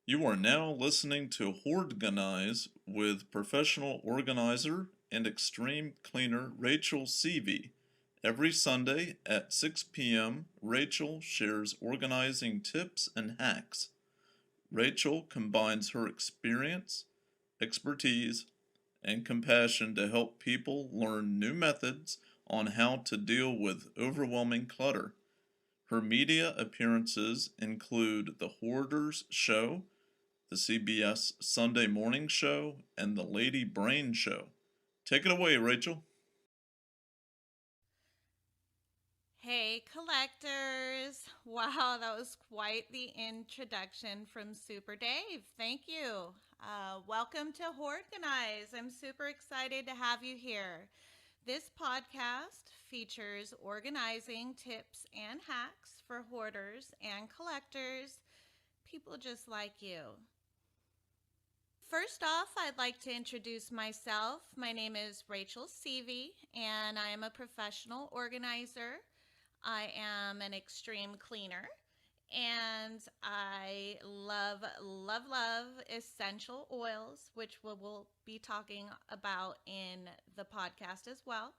You are now listening to Hoardganize with professional organizer and extreme cleaner Rachel Seavey. Every Sunday at 6 p.m., Rachel shares organizing tips and hacks. Rachel combines her experience, expertise, and compassion to help people learn new methods on how to deal with overwhelming clutter. Her media appearances include The Hoarders Show, the CBS Sunday Morning Show, and the Lady Brain Show. Take it away, Rachel. Hey, collectors! Wow, that was quite the introduction from Super Dave. Thank you. Welcome to Hoardganize. I'm super excited to have you here. This podcast features organizing tips and hacks for hoarders and collectors, people just like you. First off, I'd like to introduce myself. My name is Rachel Seavey, and I am a professional organizer. I am an extreme cleaner, and I love, love, love essential oils, which we'll be talking about in the podcast as well.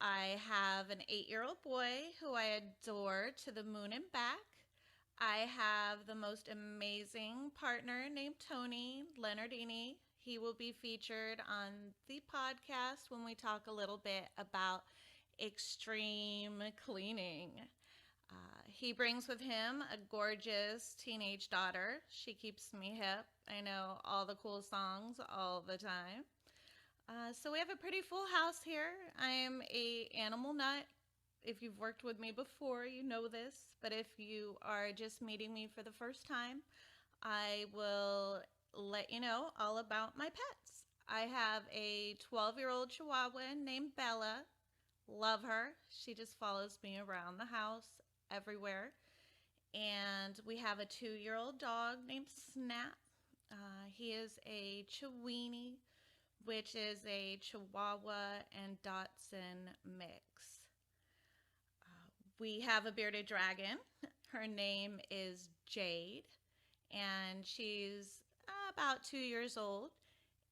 I have an 8-year-old boy who I adore to the moon and back. I have the most amazing partner named Tony Leonardini. He will be featured on the podcast when we talk a little bit about extreme cleaning. He brings with him a gorgeous teenage daughter. She keeps me hip. I know all the cool songs all the time. So we have a pretty full house here. I am a animal nut. If you've worked with me before, you know this. But if you are just meeting me for the first time, I will let you know all about my pets. I have a 12-year-old Chihuahua named Bella. Love her. She just follows me around the house, everywhere. And we have a 2-year-old dog named Snap. He is a Chiweenie, which is a Chihuahua and Dachshund mix. We have a bearded dragon. Her name is Jade, and she's about 2 years old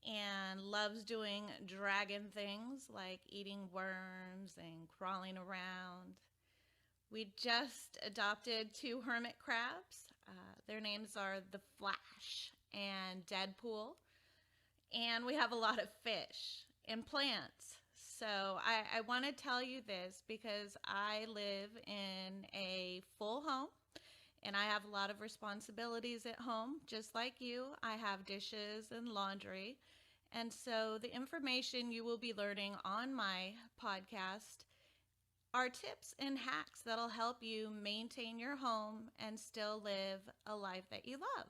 and loves doing dragon things like eating worms and crawling around. We just adopted two hermit crabs. Their names are the Flash and Deadpool. And we have a lot of fish and plants. So I want to tell you this because I live in a full home and I have a lot of responsibilities at home. Just like you, I have dishes and laundry. And so the information you will be learning on my podcast are tips and hacks that'll help you maintain your home and still live a life that you love.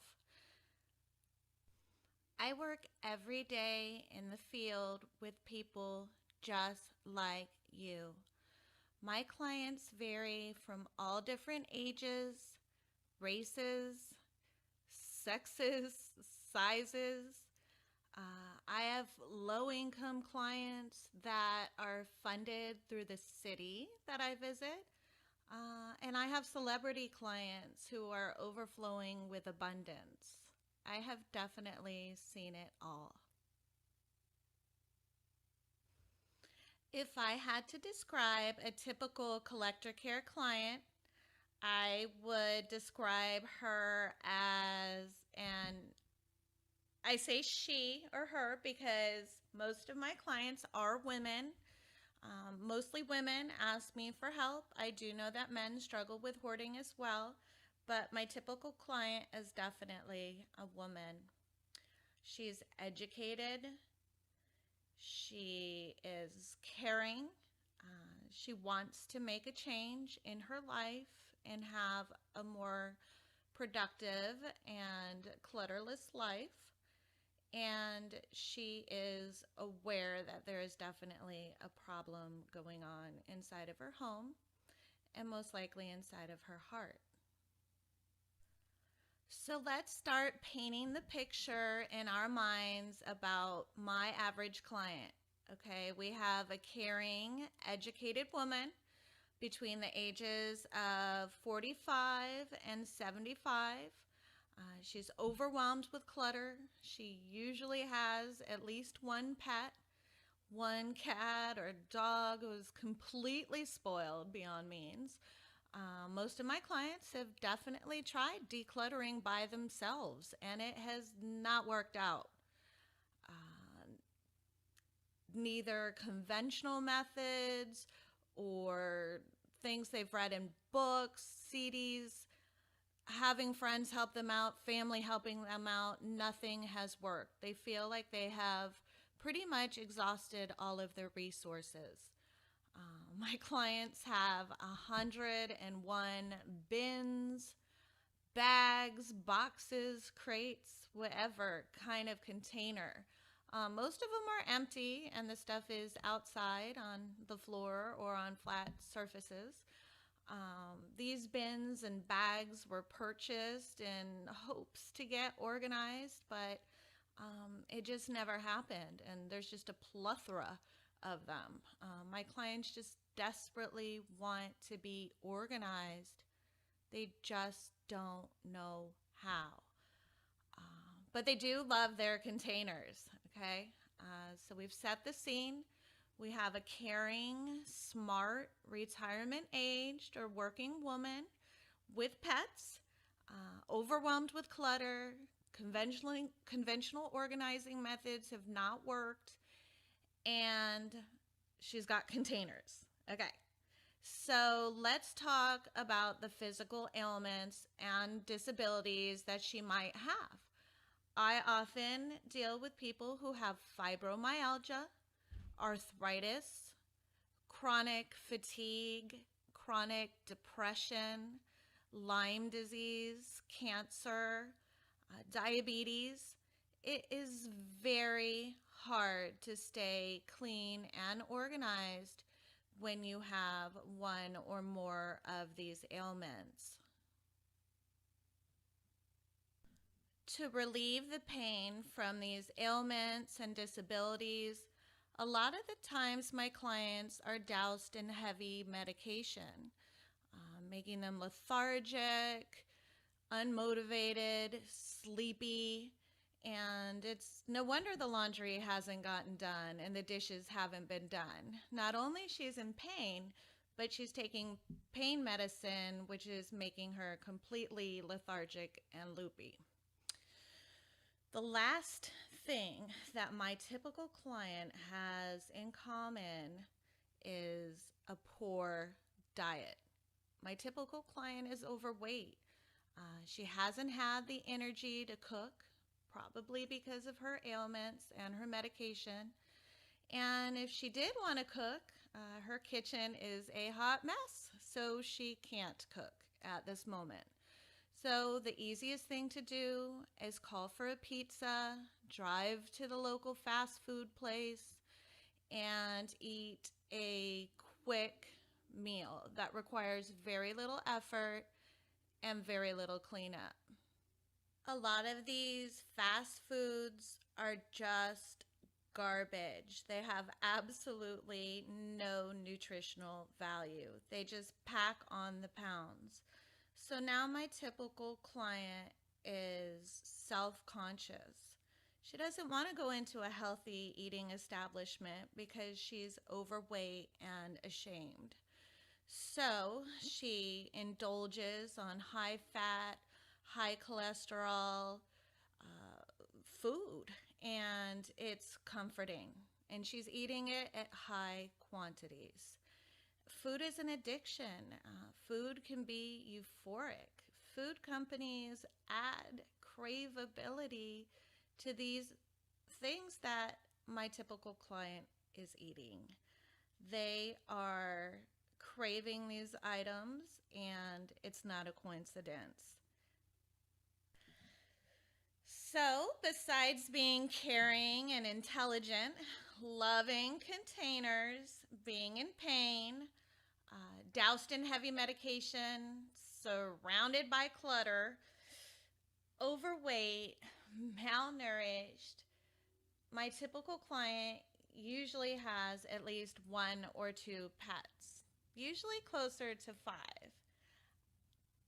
I work every day in the field with people just like you. My clients vary from all different ages, races, sexes, sizes. I have low income clients that are funded through the city that I visit. And I have celebrity clients who are overflowing with abundance. I have definitely seen it all. If I had to describe a typical collector care client, I would describe her as an I say she or her because most of my clients are women. Mostly women ask me for help. I do know that men struggle with hoarding as well, but my typical client is definitely a woman. She's educated, she is caring, she wants to make a change in her life and have a more productive and clutterless life. And she is aware that there is definitely a problem going on inside of her home and most likely inside of her heart. So let's start painting the picture in our minds about my average client. Okay, we have a caring, educated woman between the ages of 45 and 75. She's overwhelmed with clutter. She usually has at least one pet, one cat or dog who's completely spoiled beyond means. Most of my clients have definitely tried decluttering by themselves, and it has not worked out. Uh, Neither conventional methods or things they've read in books, CDs, having friends help them out, family helping them out, nothing has worked. They feel like they have pretty much exhausted all of their resources. My clients have 101 bins, bags, boxes, crates, whatever kind of container. Most of them are empty, and the stuff is outside on the floor or on flat surfaces. These bins and bags were purchased in hopes to get organized, but it just never happened. And there's just a plethora of them. My clients just desperately want to be organized, they just don't know how. But they do love their containers, okay? So we've set the scene. We have a caring, smart, retirement aged or working woman with pets, overwhelmed with clutter. Conventional organizing methods have not worked, and she's got containers. Okay. So let's talk about the physical ailments and disabilities that she might have. I often deal with people who have fibromyalgia, arthritis, chronic fatigue, chronic depression, Lyme disease, cancer, diabetes. It is very hard to stay clean and organized when you have one or more of these ailments. To relieve the pain from these ailments and disabilities, a lot of the times my clients are doused in heavy medication, making them lethargic, unmotivated, sleepy, and it's no wonder the laundry hasn't gotten done and the dishes haven't been done. Not only she's in pain, but she's taking pain medicine, which is making her completely lethargic and loopy. The last thing that my typical client has in common is a poor diet. My typical client is overweight. She hasn't had the energy to cook, probably because of her ailments and her medication. And if she did want to cook, her kitchen is a hot mess, so she can't cook at this moment. So the easiest thing to do is call for a pizza, drive to the local fast food place, and eat a quick meal that requires very little effort and very little cleanup. A lot of these fast foods are just garbage. They have absolutely no nutritional value. They just pack on the pounds. So now my typical client is self-conscious. She doesn't want to go into a healthy eating establishment because she's overweight and ashamed. So she indulges on high fat, high cholesterol food, and it's comforting. And she's eating it at high quantities. Food is an addiction. Food can be euphoric. Food companies add craveability to these things that my typical client is eating. They are craving these items, and it's not a coincidence. So, besides being caring and intelligent, loving containers, being in pain, doused in heavy medication, surrounded by clutter, overweight, malnourished, my typical client usually has at least one or two pets, usually closer to five.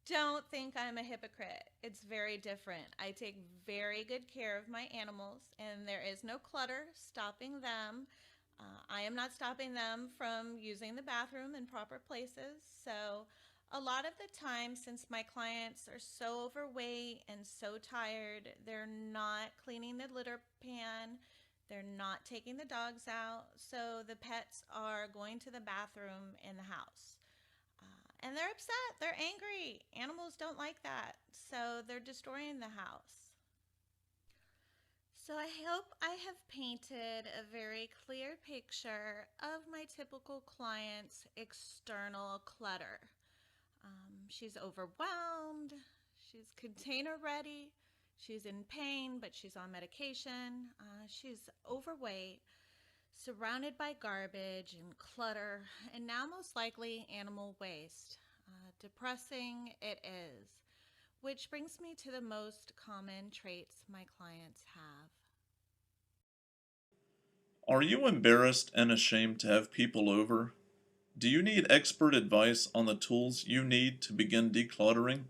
Don't think I'm a hypocrite. It's very different. I take very good care of my animals, and there is no clutter stopping them. I am not stopping them from using the bathroom in proper places. So, a lot of the time, since my clients are so overweight and so tired, they're not cleaning the litter pan, they're not taking the dogs out. So, the pets are going to the bathroom in the house. And they're upset. They're angry. Animals don't like that. So they're destroying the house. So I hope I have painted a very clear picture of my typical client's external clutter. She's overwhelmed. She's container ready. She's in pain, but she's on medication. She's overweight, surrounded by garbage and clutter, and now most likely animal waste. Depressing it is. Which brings me to the most common traits my clients have. Are you embarrassed and ashamed to have people over? Do you need expert advice on the tools you need to begin decluttering?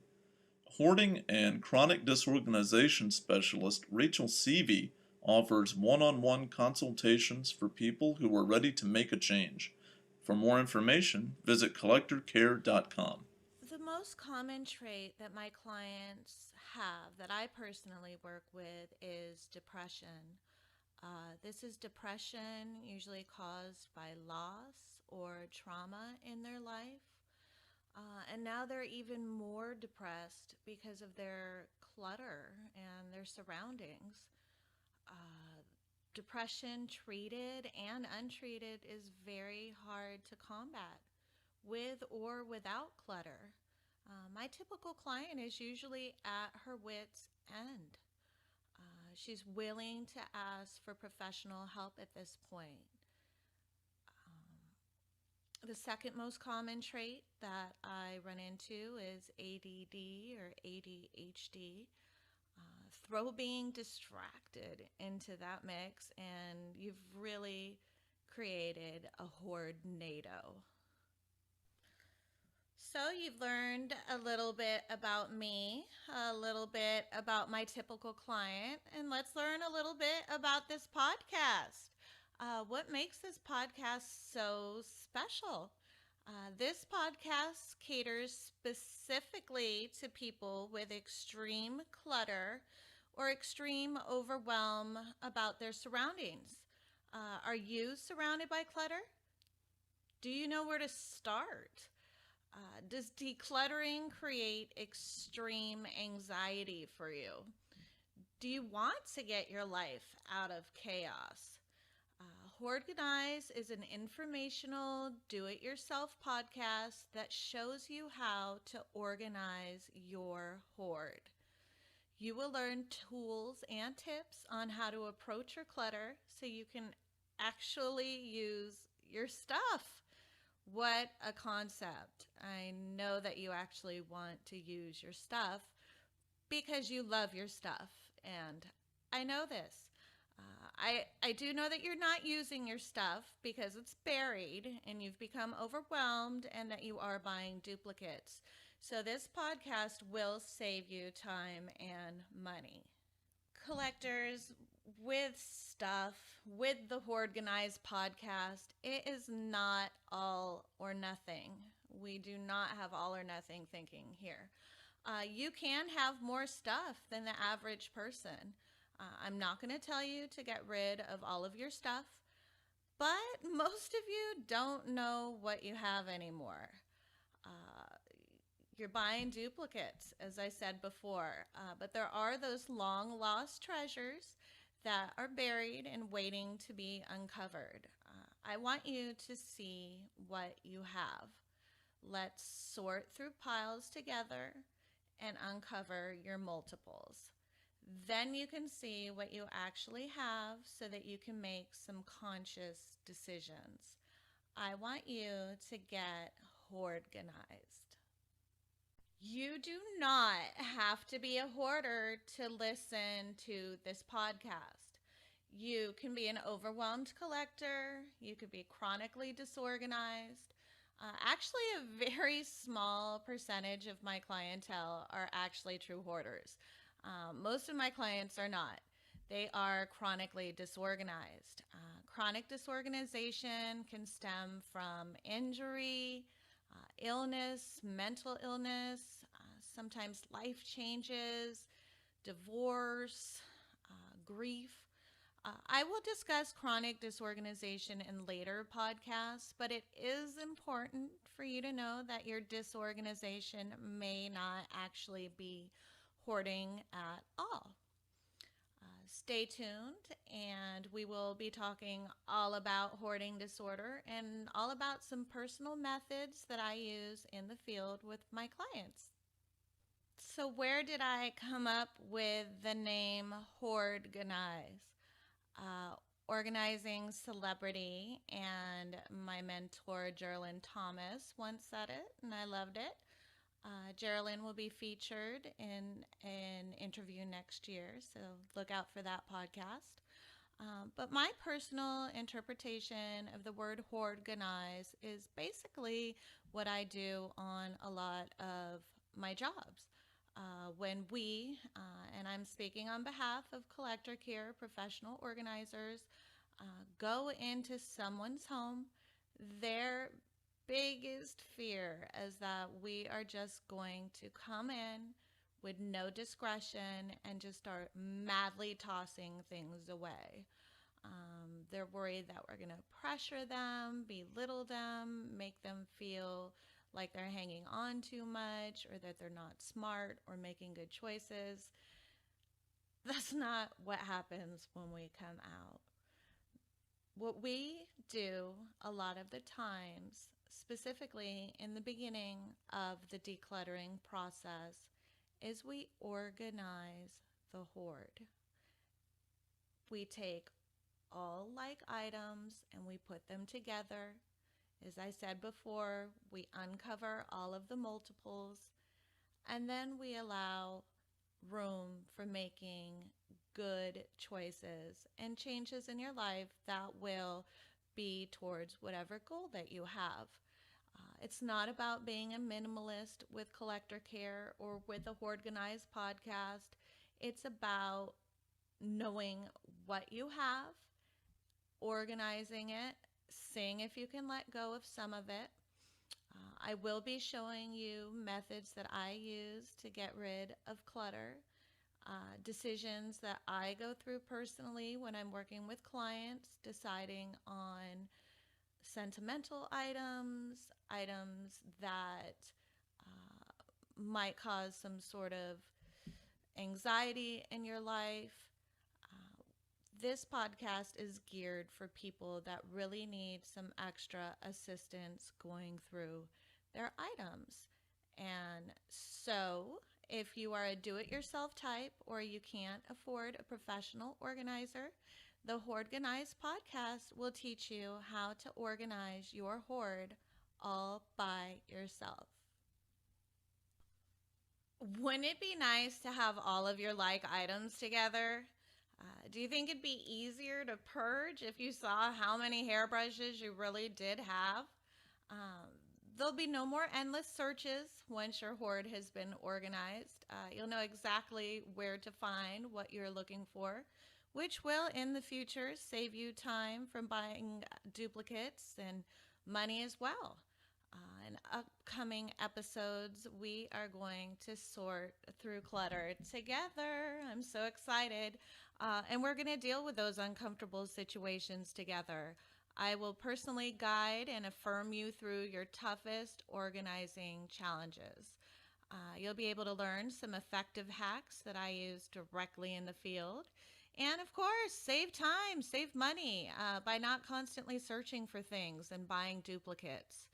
Hoarding and chronic disorganization specialist Rachel Seavey offers one-on-one consultations for people who are ready to make a change. For more information, visit collectorcare.com. The most common trait that my clients have that I personally work with is depression. This is depression usually caused by loss or trauma in their life. And now they're even more depressed because of their clutter and their surroundings. Uh, Depression, treated and untreated, is very hard to combat with or without clutter. My typical client is usually at her wits' end. She's willing to ask for professional help at this point. The second most common trait that I run into is ADD or ADHD. Throw being distracted into that mix, and you've really created a hoardnado. So, you've learned a little bit about me, a little bit about my typical client, and let's learn a little bit about this podcast. What makes this podcast so special? This podcast caters specifically to people with extreme clutter or extreme overwhelm about their surroundings. Are you surrounded by clutter? Do you know where to start? Does decluttering create extreme anxiety for you? Do you want to get your life out of chaos? Hoardganize is an informational, do it yourself podcast that shows you how to organize your hoard. You will learn tools and tips on how to approach your clutter so you can actually use your stuff. What a concept. I know that you actually want to use your stuff because you love your stuff. And I know this. I do know that you're not using your stuff because it's buried and you've become overwhelmed and that you are buying duplicates. So, this podcast will save you time and money. Collectors, with stuff, with the Hoardganize podcast, it is not all or nothing. We do not have all or nothing thinking here. You can have more stuff than the average person. I'm not going to tell you to get rid of all of your stuff, but most of you don't know what you have anymore. Uh, you're buying duplicates, as I said before, but there are those long lost treasures that are buried and waiting to be uncovered. I want you to see what you have. Let's sort through piles together and uncover your multiples. Then you can see what you actually have so that you can make some conscious decisions. I want you to get hoardganized. You do not have to be a hoarder to listen to this podcast. You can be an overwhelmed collector. You could be chronically disorganized. Actually, a very small percentage of my clientele are actually true hoarders. Most of my clients are not. They are chronically disorganized. Chronic disorganization can stem from injury, illness, mental illness, sometimes life changes, divorce, grief. I will discuss chronic disorganization in later podcasts, but it is important for you to know that your disorganization may not actually be hoarding at all. Stay tuned, and we will be talking all about hoarding disorder and all about some personal methods that I use in the field with my clients. So, where did I come up with the name Hoardganize? uh, Organizing celebrity, and my mentor Geraldine Thomas once said it, and I loved it. Geraldine will be featured in an interview next year, so look out for that podcast. But my personal interpretation of the word hoardganize is basically what I do on a lot of my jobs. When we, and I'm speaking on behalf of Collector Care professional organizers, go into someone's home, their biggest fear is that we are just going to come in with no discretion and just start madly tossing things away. They're worried that we're going to pressure them, belittle them, make them feel like they're hanging on too much or that they're not smart or making good choices. That's not what happens when we come out. What we do a lot of the times, specifically in the beginning of the decluttering process, is we organize the hoard. We take all like items and we put them together. As I said before, we uncover all of the multiples and then we allow room for making good choices and changes in your life that will be towards whatever goal that you have. It's not about being a minimalist with Collector Care or with a Hoardganize podcast. It's about knowing what you have, organizing it, seeing if you can let go of some of it. I will be showing you methods that I use to get rid of clutter, decisions that I go through personally when I'm working with clients, deciding on sentimental items, items that might cause some sort of anxiety in your life. This podcast is geared for people that really need some extra assistance going through their items. And so, if you are a do it yourself type or you can't afford a professional organizer, the Hoardganize podcast will teach you how to organize your hoard all by yourself. Wouldn't it be nice to have all of your like items together? Do you think it'd be easier to purge if you saw how many hairbrushes you really did have? Um, there'll be no more endless searches once your hoard has been organized. You'll know exactly where to find what you're looking for, which will in the future save you time from buying duplicates and money as well. In upcoming episodes, we are going to sort through clutter together. I'm so excited. And we're going to deal with those uncomfortable situations together. I will personally guide and affirm you through your toughest organizing challenges. You'll be able to learn some effective hacks that I use directly in the field. And of course, save time, save money by not constantly searching for things and buying duplicates.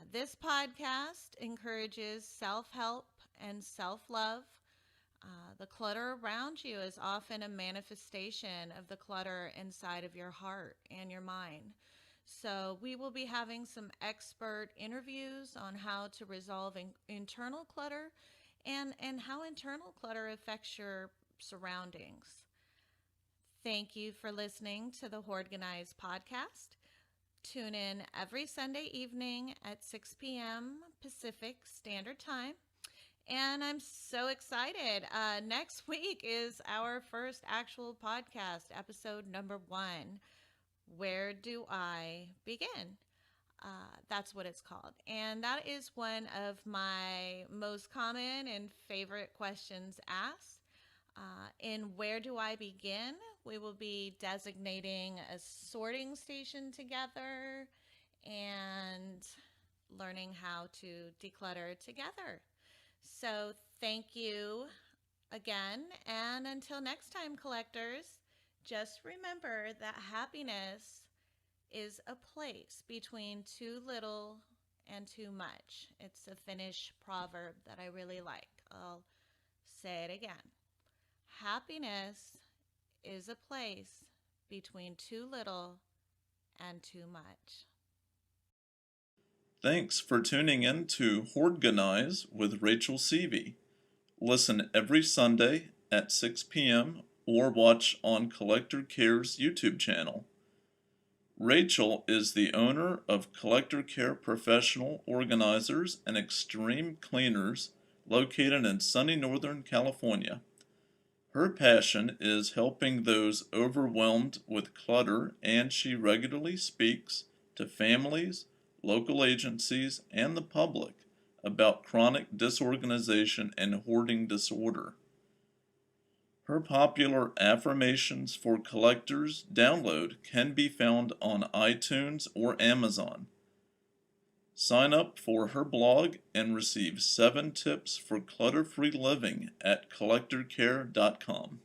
This podcast encourages self help and self love. The clutter around you is often a manifestation of the clutter inside of your heart and your mind. So, we will be having some expert interviews on how to resolve internal clutter and how internal clutter affects your surroundings. Thank you for listening to the Hoardganize podcast. tune in every Sunday evening at 6 p.m. Pacific Standard Time. And I'm so excited. Next week is our first actual podcast, episode number 1. Where do I begin? That's what it's called. And that is one of my most common and favorite questions asked. In Where Do I Begin? We will be designating a sorting station together and learning how to declutter together. So, thank you again. And until next time, collectors, just remember that happiness is a place between too little and too much. It's a Finnish proverb that I really like. I'll say it again. Happiness is a place between too little and too much. Thanks for tuning in to Hoardganize with Rachel Seavey. Listen every Sunday at 6 p.m. or watch on Collector Care's YouTube channel. Rachel is the owner of Collector Care Professional Organizers and Extreme Cleaners located in sunny Northern California. Her passion is helping those overwhelmed with clutter, and she regularly speaks to families, local agencies, and the public about chronic disorganization and hoarding disorder. Her popular Affirmations for Collectors download can be found on iTunes or Amazon. Sign up for her blog and receive 7 tips for clutter-free living at collectorcare.com.